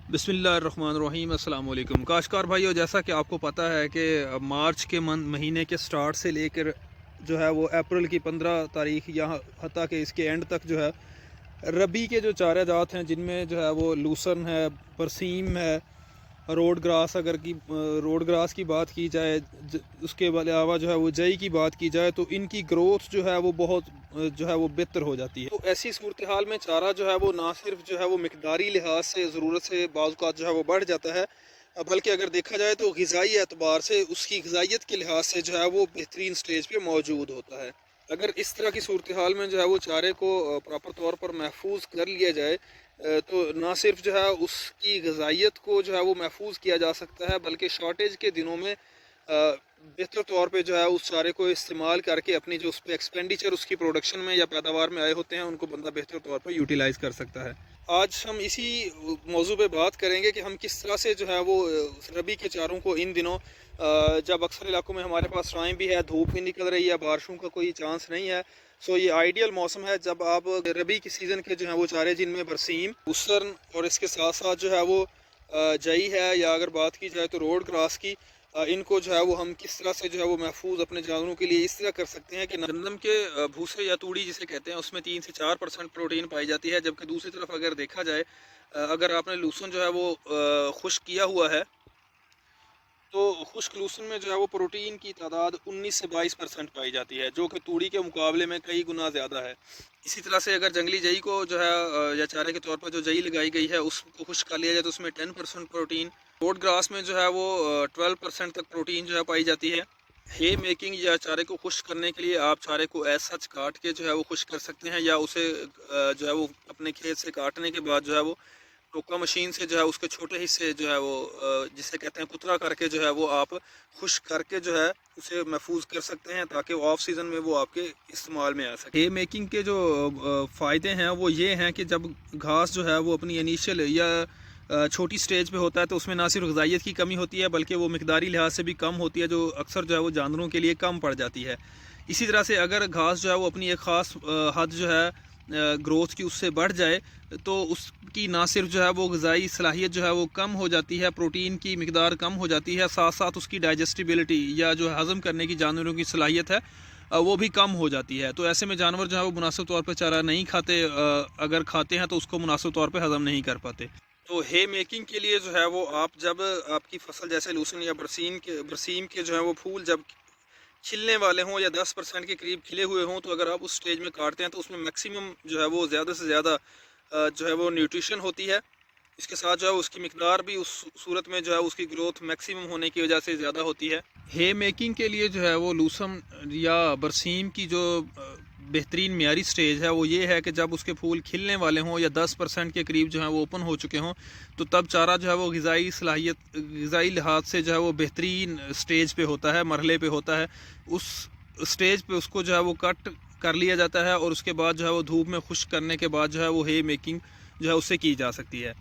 बिस्मिल्लाहिर्रहमानिर्रहीम। अस्सलाम वालेकुम काशकार भाइयों, जैसा कि आपको पता है कि मार्च के महीने के स्टार्ट से लेकर जो है वो अप्रैल की 15 तारीख यहाँ हत्ता कि इसके एंड तक जो है रबी के जो चारे जात हैं, जिनमें जो है वो लूसन है, बरसीम है, रोड ग्रास की बात की जाए, उसके अलावा जो है वो जई की बात की जाए, तो इनकी ग्रोथ जो है वो बहुत जो है वो बेहतर हो जाती है। तो ऐसी सूरत हाल में चारा जो है वो ना सिर्फ जो है वो मिकदारी लिहाज से ज़रूरत से बाज़ जो है वो बढ़ जाता है, बल्कि अगर देखा जाए तो ग़िज़ाई एतबार से उसकी ग़िज़ाइयत के लिहाज से जो है वो बेहतरीन स्टेज पे मौजूद होता है। अगर इस तरह की सूरत हाल में जो है वो चारे को प्रॉपर तौर पर महफूज कर लिया जाए, तो ना सिर्फ जो है उसकी ग़िज़ाइयत को जो है वो महफूज किया जा सकता है, बल्कि शॉर्टेज के दिनों में बेहतर तौर पे जो है उस चारे को इस्तेमाल करके अपनी जो उस पर एक्सपेंडिचर उसकी प्रोडक्शन में या पैदावार में आए होते हैं, उनको बंदा बेहतर तौर पर यूटिलाइज़ कर सकता है। आज हम इसी मौजू पे बात करेंगे कि हम किस तरह से जो है वो रबी के चारों को इन दिनों, जब अक्सर इलाकों में हमारे पास टाइम भी है, धूप भी निकल रही है, बारिशों का कोई चांस नहीं है, सो ये आइडियल मौसम है जब आप रबी के सीज़न के जो है वो चारे, जिनमें बरसीम, उसरन और इसके साथ साथ जो है वो जई है, या अगर बात की जाए तो रोड क्रॉस की, इनको जो है वो हम किस तरह से जो है वो महफूज अपने जानवरों के लिए इस तरह कर सकते हैं कि गंदम के भूसे या तूड़ी जिसे कहते हैं, उसमें 3 से 4% प्रोटीन पाई जाती है। जबकि दूसरी तरफ अगर देखा जाए, अगर आपने लूसन जो है वो खुश्क किया हुआ है, तो खुश्क लूसन में जो है वो प्रोटीन की तादाद 19 से 22% पाई जाती है, जो कि तूड़ी के मुकाबले में कई गुना ज़्यादा है। इसी तरह से अगर जंगली जई को जो है या चारे के तौर पर जो जई लगाई गई है उसको खुश्क कर लिया जाए, तो उसमें 10% प्रोटीन, रोड ग्रास में जो है वो 12% तक प्रोटीन जो है पाई जाती है। हे मेकिंग या चारे को खुश्क करने के लिए आप चारे को एज सच काट के जो है वो खुश्क कर सकते हैं, या उसे जो है वो अपने खेत से काटने के बाद जो है वो टोका मशीन से जो है उसके छोटे हिस्से जो है वो जिसे कहते हैं कुतरा करके जो है वो आप खुश्क करके जो है उसे महफूज कर सकते हैं, ताकि ऑफ सीज़न में वो आपके इस्तेमाल में आ सके। हे मेकिंग के जो फ़ायदे हैं वो ये हैं कि जब घास जो है वो अपनी इनिशियल या छोटी स्टेज पे होता है, तो उसमें ना सिर्फ ग़िज़ाइयत की कमी होती है, बल्कि वो मिकदारी लिहाज से भी कम होती है, जो अक्सर जो है वो जानवरों के लिए कम पड़ जाती है। इसी तरह से अगर घास जो है वो अपनी एक ख़ास हद जो है ग्रोथ की उससे बढ़ जाए, तो उसकी ना सिर्फ जो है वो ग़िज़ाई सलाहियत जो है वो कम हो जाती है, प्रोटीन की मिकदार कम हो जाती है, साथ साथ उसकी डाइजेस्टिबिलिटी या जो हज़म करने की जानवरों की सलाहियत है वो भी कम हो जाती है। तो ऐसे में जानवर जो है वो मुनासिब तौर पर चारा नहीं खाते, अगर खाते हैं तो उसको मुनासिब तौर पर हज़म नहीं कर पाते। तो हे मेकिंग के लिए जो है वो आप जब आपकी फसल जैसे लूसन या बरसीम के जो है वो फूल जब खिलने वाले हों या 10% के करीब खिले हुए हों, तो अगर आप उस स्टेज में काटते हैं तो उसमें मैक्सिमम जो है वो ज़्यादा से ज़्यादा जो है वो न्यूट्रिशन होती है। इसके साथ जो है उसकी मिकदार भी उस सूरत में जो है उसकी ग्रोथ मैक्सिमम होने की वजह से ज़्यादा होती है। हे मेकिंग के लिए जो है वो लूसम या बरसीम की जो बेहतरीन मियारी स्टेज है वो ये है कि जब उसके फूल खिलने वाले हों या 10% के करीब जो है वो ओपन हो चुके हों, तो तब चारा जो है वो ग़िज़ाई लिहाज से जो है वो बेहतरीन स्टेज पे होता है, मरहले पे होता है। उस स्टेज पे उसको जो है वो कट कर लिया जाता है, और उसके बाद जो है वो धूप में खुश्क करने के बाद जो है वो हे मेकिंग जो है उससे की जा सकती है।